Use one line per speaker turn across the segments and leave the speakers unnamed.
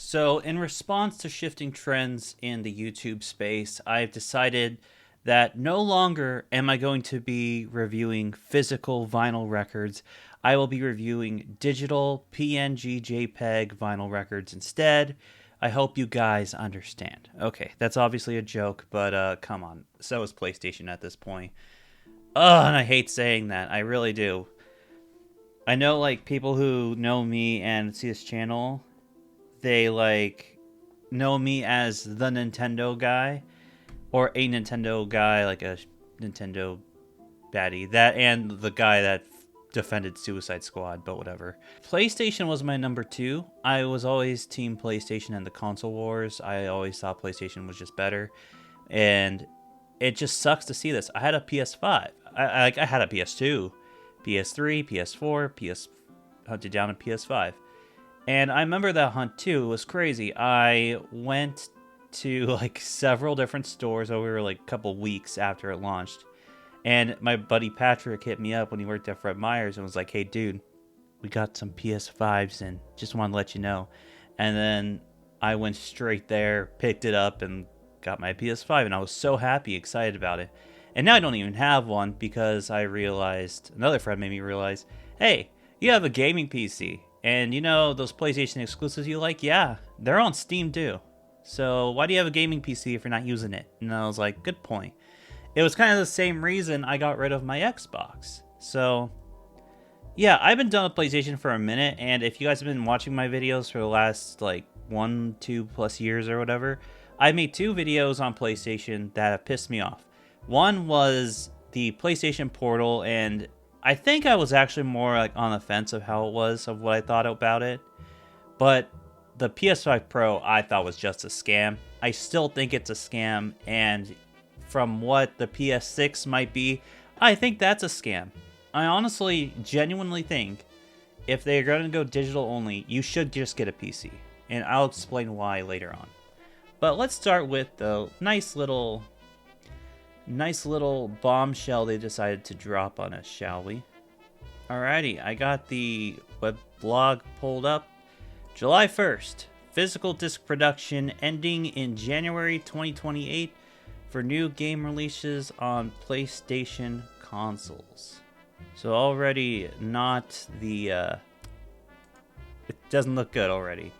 So, in response to shifting trends in the YouTube space, I've decided that no longer am I going to be reviewing physical vinyl records. I will be reviewing digital PNG JPEG vinyl records instead. I hope you guys understand. Okay, that's obviously a joke, but come on. So is PlayStation at this point. Ugh, and I hate saying that. I really do. I know, like, people who know me and see this channel, they, like, know me as the Nintendo guy, or a Nintendo guy, like a Nintendo baddie. That and the guy that defended Suicide Squad, but whatever. PlayStation was my number two. I was always team PlayStation in the console wars. I always thought PlayStation was just better. And it just sucks to see this. I had a PS5. I had a PS2, PS3, PS4, PS hunted down a PS5. And I remember that hunt too. It was crazy. I went to like several different stores over like a couple weeks after it launched. And my buddy Patrick hit me up when he worked at Fred Meyer's and was like, "Hey dude, we got some PS5s and just want to let you know." And then I went straight there, picked it up and got my PS5 and I was so happy, excited about it. And now I don't even have one because I realized, another friend made me realize, hey, you have a gaming PC. And you know those PlayStation exclusives you like? Yeah, they're on Steam too. So why do you have a gaming PC if you're not using it? And I was like, good point. It was kind of the same reason I got rid of my Xbox. So yeah, I've been done with PlayStation for a minute. And if you guys have been watching my videos for the last like 1-2+ years or whatever, I made 2 videos on PlayStation that have pissed me off. One was the PlayStation Portal, and I think I was actually more like on the fence of how it was, of what I thought about it. But the PS5 Pro I thought was just a scam. I still think it's a scam, and from what the PS6 might be, I think that's a scam. I honestly, genuinely think if they're going to go digital only, you should just get a PC. And I'll explain why later on. But let's start with the nice little bombshell they decided to drop on us, shall we? Alrighty, I got the web blog pulled up. July 1st, physical disc production ending in January 2028 for new game releases on PlayStation consoles. So already not the, it doesn't look good already.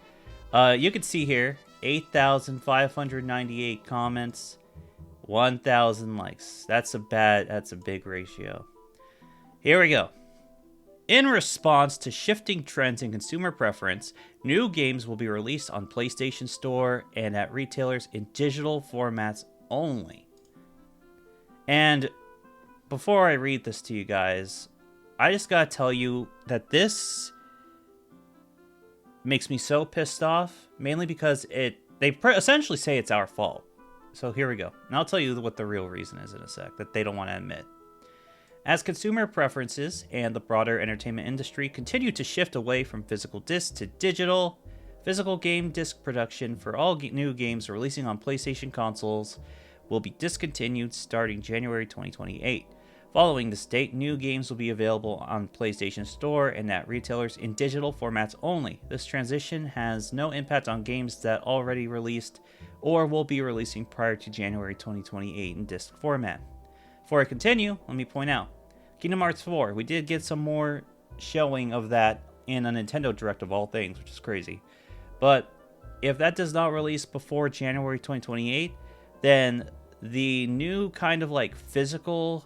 You can see here, 8,598 comments, 1,000 likes. That's a big ratio. Here we go. In response to shifting trends in consumer preference, new games will be released on PlayStation Store and at retailers in digital formats only. And before I read this to you guys, I just gotta tell you that this makes me so pissed off, mainly because they essentially say it's our fault. So here we go. And I'll tell you what the real reason is in a sec, that they don't want to admit. As consumer preferences and the broader entertainment industry continue to shift away from physical discs to digital, physical game disc production for all new games releasing on PlayStation consoles will be discontinued starting January 2028. Following this date, new games will be available on PlayStation Store and at retailers in digital formats only. This transition has no impact on games that already released or will be releasing prior to January 2028 in disc format. Before I continue, let me point out, Kingdom Hearts 4, we did get some more showing of that in a Nintendo Direct of all things, which is crazy. But if that does not release before January 2028, then the new kind of like physical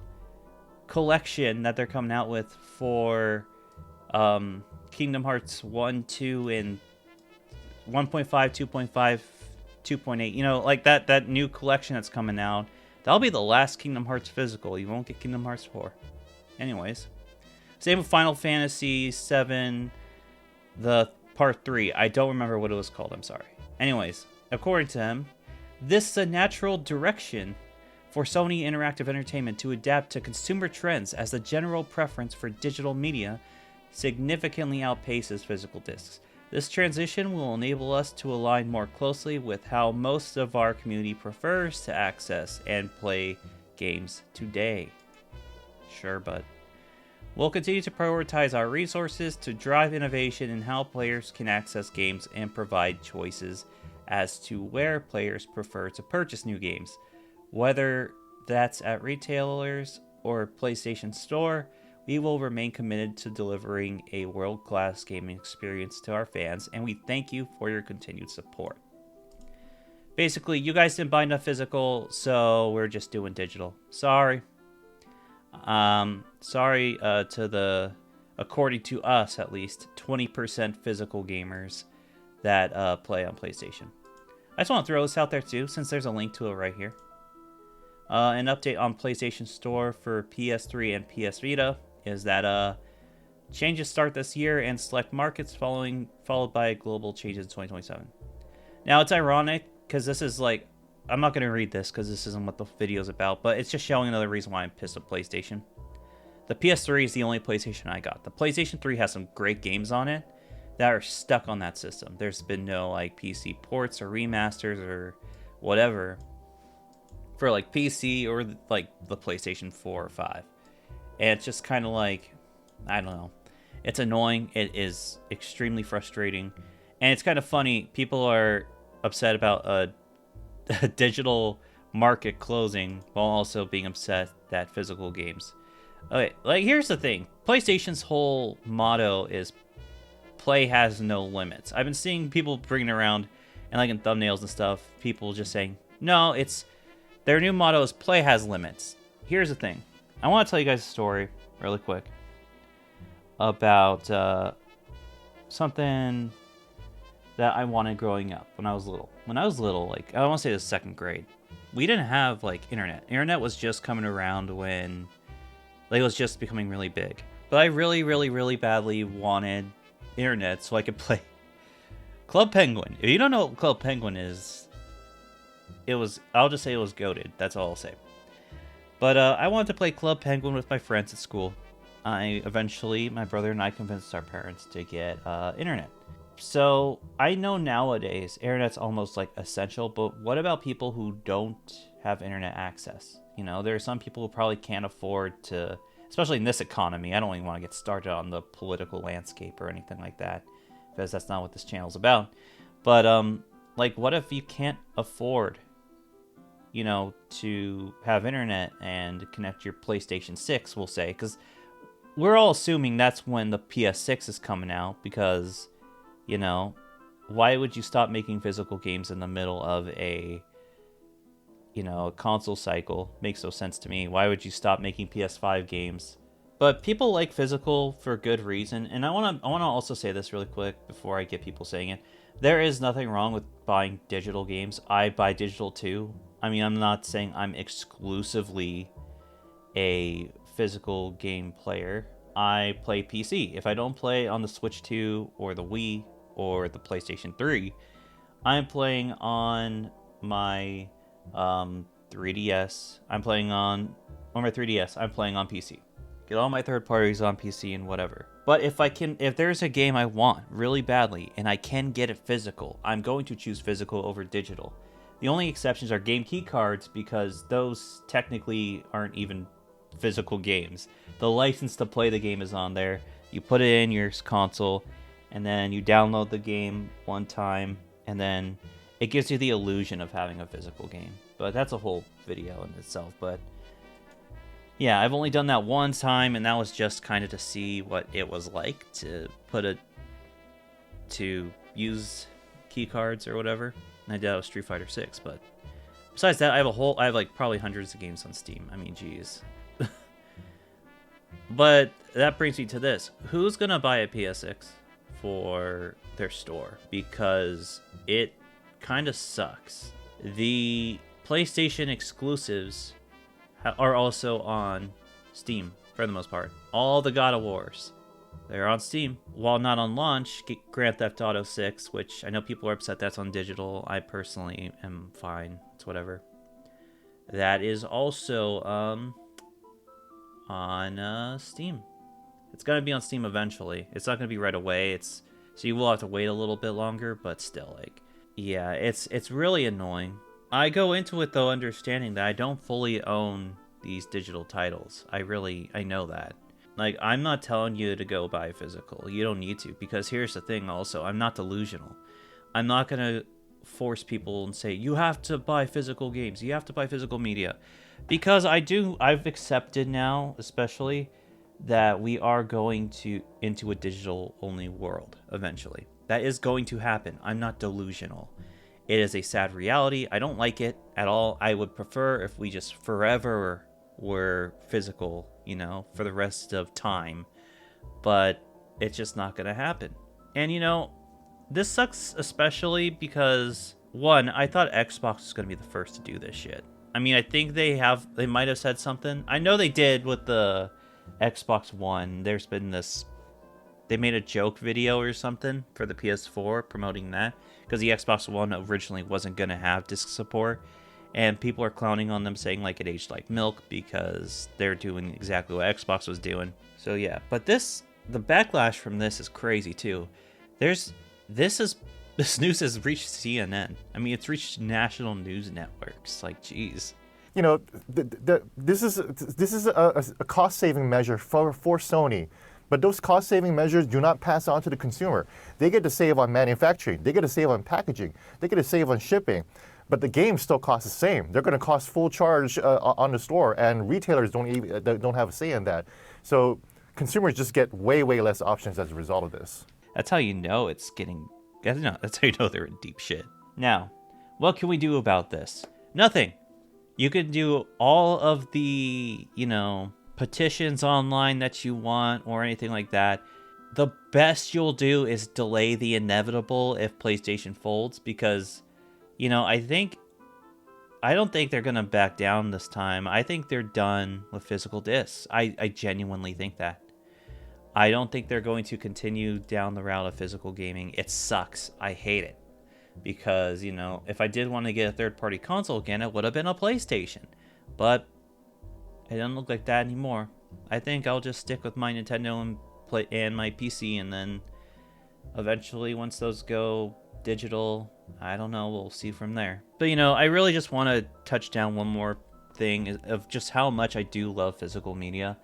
collection that they're coming out with for Kingdom Hearts 1, 2, and 1.5, 2.5, 2.8, you know, like that new collection that's coming out, that'll be the last Kingdom Hearts physical. You won't get Kingdom Hearts 4. Anyways, same with Final Fantasy 7, the Part 3. I don't remember what it was called, I'm sorry. Anyways, according to him, this is a natural direction for Sony Interactive Entertainment to adapt to consumer trends as the general preference for digital media significantly outpaces physical discs. This transition will enable us to align more closely with how most of our community prefers to access and play games today. Sure, but We'll continue to prioritize our resources to drive innovation in how players can access games and provide choices as to where players prefer to purchase new games. Whether that's at retailers or PlayStation Store, we will remain committed to delivering a world-class gaming experience to our fans, and we thank you for your continued support. Basically, you guys didn't buy enough physical, so we're just doing digital. Sorry. Sorry to the, according to us at least, 20% physical gamers that play on PlayStation. I just want to throw this out there too, since there's a link to it right here. An update on PlayStation Store for PS3 and PS Vita is that changes start this year and select markets followed by global changes in 2027. Now, it's ironic because this is like, I'm not going to read this because this isn't what the video is about, but it's just showing another reason why I'm pissed at PlayStation. The PS3 is the only PlayStation I got. The PlayStation 3 has some great games on it that are stuck on that system. There's been no like PC ports or remasters or whatever for like PC or like the PlayStation 4 or 5. And it's just kind of like, I don't know. It's annoying. It is extremely frustrating. And it's kind of funny. People are upset about a digital market closing while also being upset that physical games. Okay, like here's the thing. PlayStation's whole motto is play has no limits. I've been seeing people bringing around and like in thumbnails and stuff, people just saying, no, it's their new motto is play has limits. Here's the thing. I want to tell you guys a story really quick about something that I wanted growing up when I was little. When I was little, like I want to say the second grade, we didn't have like internet. Internet was just coming around when like, it was just becoming really big. But I really, really, really badly wanted internet so I could play Club Penguin. If you don't know what Club Penguin is, I'll just say it was goated. That's all I'll say. But I wanted to play Club Penguin with my friends at school. My brother and I convinced our parents to get internet. So I know nowadays internet's almost like essential, but what about people who don't have internet access? You know, there are some people who probably can't afford to, especially in this economy. I don't even want to get started on the political landscape or anything like that, because that's not what this channel's about. But like, what if you can't afford, you know, to have internet and connect your PlayStation 6, we'll say, because we're all assuming that's when the PS6 is coming out, because, you know, why would you stop making physical games in the middle of a, you know, a console cycle? Makes no sense to me. Why would you stop making PS5 games? But people like physical for good reason, and I want to also say this really quick before I get people saying it. There is nothing wrong with buying digital games. I buy digital too. I mean, I'm not saying I'm exclusively a physical game player. I play PC. If I don't play on the Switch 2 or the Wii or the PlayStation 3, I'm playing on my 3DS. I'm playing on my 3DS. I'm playing on PC. Get all my third parties on PC and whatever. But if there's a game I want really badly and I can get it physical, I'm going to choose physical over digital. The only exceptions are game key cards, because those technically aren't even physical games. The license to play the game is on there. You put it in your console, and then you download the game one time, and then it gives you the illusion of having a physical game. But that's a whole video in itself. But yeah, I've only done that one time, and that was just kind of to see what it was like to use key cards or whatever. And I did that with Street Fighter 6, but besides that, I have like probably hundreds of games on Steam. I mean, geez. But that brings me to this. Who's gonna buy a PS6 for their store? Because it kind of sucks. The PlayStation exclusives are also on Steam for the most part. All the God of Wars, they're on Steam. While not on launch, Grand Theft Auto 6, which I know people are upset that's on digital. I personally am fine. It's whatever. That is also on Steam. It's going to be on Steam eventually. It's not going to be right away. So you will have to wait a little bit longer, but still, like, yeah, it's really annoying. I go into it, though, understanding that I don't fully own these digital titles. I know that. Like, I'm not telling you to go buy physical. You don't need to, because here's the thing also, I'm not delusional. I'm not going to force people and say, you have to buy physical games. You have to buy physical media. Because I've accepted now, especially, that we are going into a digital-only world eventually. That is going to happen. I'm not delusional. It is a sad reality. I don't like it at all. I would prefer if we just forever were physical, for the rest of time. But it's just not going to happen. And, this sucks especially because, one, I thought Xbox was going to be the first to do this shit. I mean, I think they might have said something. I know they did with the Xbox One. There's been they made a joke video or something for the PS4 promoting that, because the Xbox One originally wasn't going to have disc support, and people are clowning on them, saying like it aged like milk because they're doing exactly what Xbox was doing. So yeah, but the backlash from this is crazy too. This news has reached CNN. I mean, it's reached national news networks. Like, geez.
This is a cost-saving measure for Sony. But those cost-saving measures do not pass on to the consumer. They get to save on manufacturing. They get to save on packaging. They get to save on shipping. But the games still cost the same. They're going to cost full charge on the store, and retailers don't have a say in that. So consumers just get way, way less options as a result of this.
That's how you know it's getting... That's how you know they're in deep shit. Now, what can we do about this? Nothing. You can do all of the, petitions online that you want or anything like that. The best you'll do is delay the inevitable if PlayStation folds, because, I don't think they're going to back down this time. I think they're done with physical discs. I genuinely think that. I don't think they're going to continue down the route of physical gaming. It sucks. I hate it. Because, if I did want to get a third-party console again, it would have been a PlayStation. But it doesn't look like that anymore. I think I'll just stick with my Nintendo and my PC, and then eventually, once those go digital, I don't know, we'll see from there. But, I really just want to touch down one more thing of just how much I do love physical media.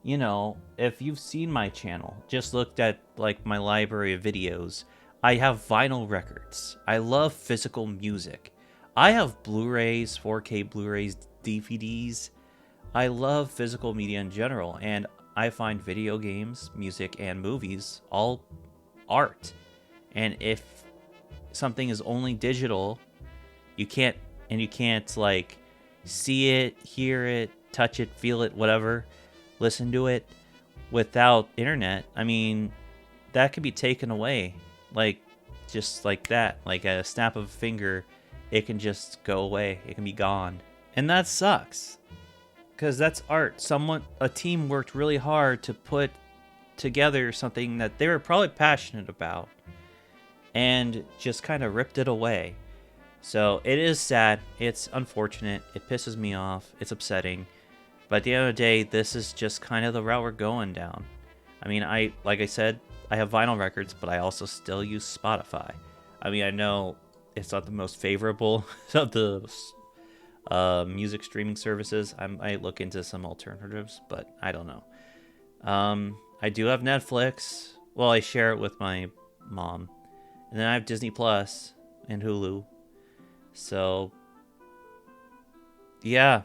If you've seen my channel, just looked at like my library of videos, I have vinyl records. I love physical music. I have Blu-rays, 4K Blu-rays, DVDs. I love physical media in general, and I find video games, music, and movies all art. And if something is only digital, you can't like see it, hear it, touch it, feel it, whatever, listen to it without internet. I mean, that could be taken away, like just like that, like a snap of a finger. It can just go away. It can be gone, and that sucks, because that's art. A team worked really hard to put together something that they were probably passionate about, and just kind of ripped it away. So it is sad. It's unfortunate. It pisses me off. It's upsetting. But at the end of the day, this is just kind of the route we're going down. I mean, like I said, I have vinyl records, but I also still use Spotify. I mean, I know it's not the most favorable of the music streaming services. I might look into some alternatives, but I don't know. I do have Netflix. Well, I share it with my mom. And then I have Disney Plus and Hulu. So, yeah,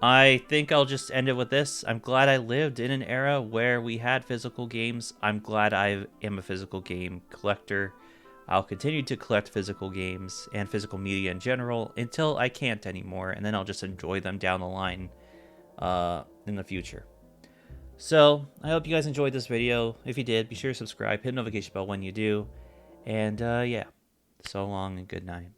I think I'll just end it with this. I'm glad I lived in an era where we had physical games. I'm glad I am a physical game collector. I'll continue to collect physical games and physical media in general until I can't anymore, and then I'll just enjoy them down the line in the future. So, I hope you guys enjoyed this video. If you did, be sure to subscribe, hit the notification bell when you do. And yeah, so long and good night.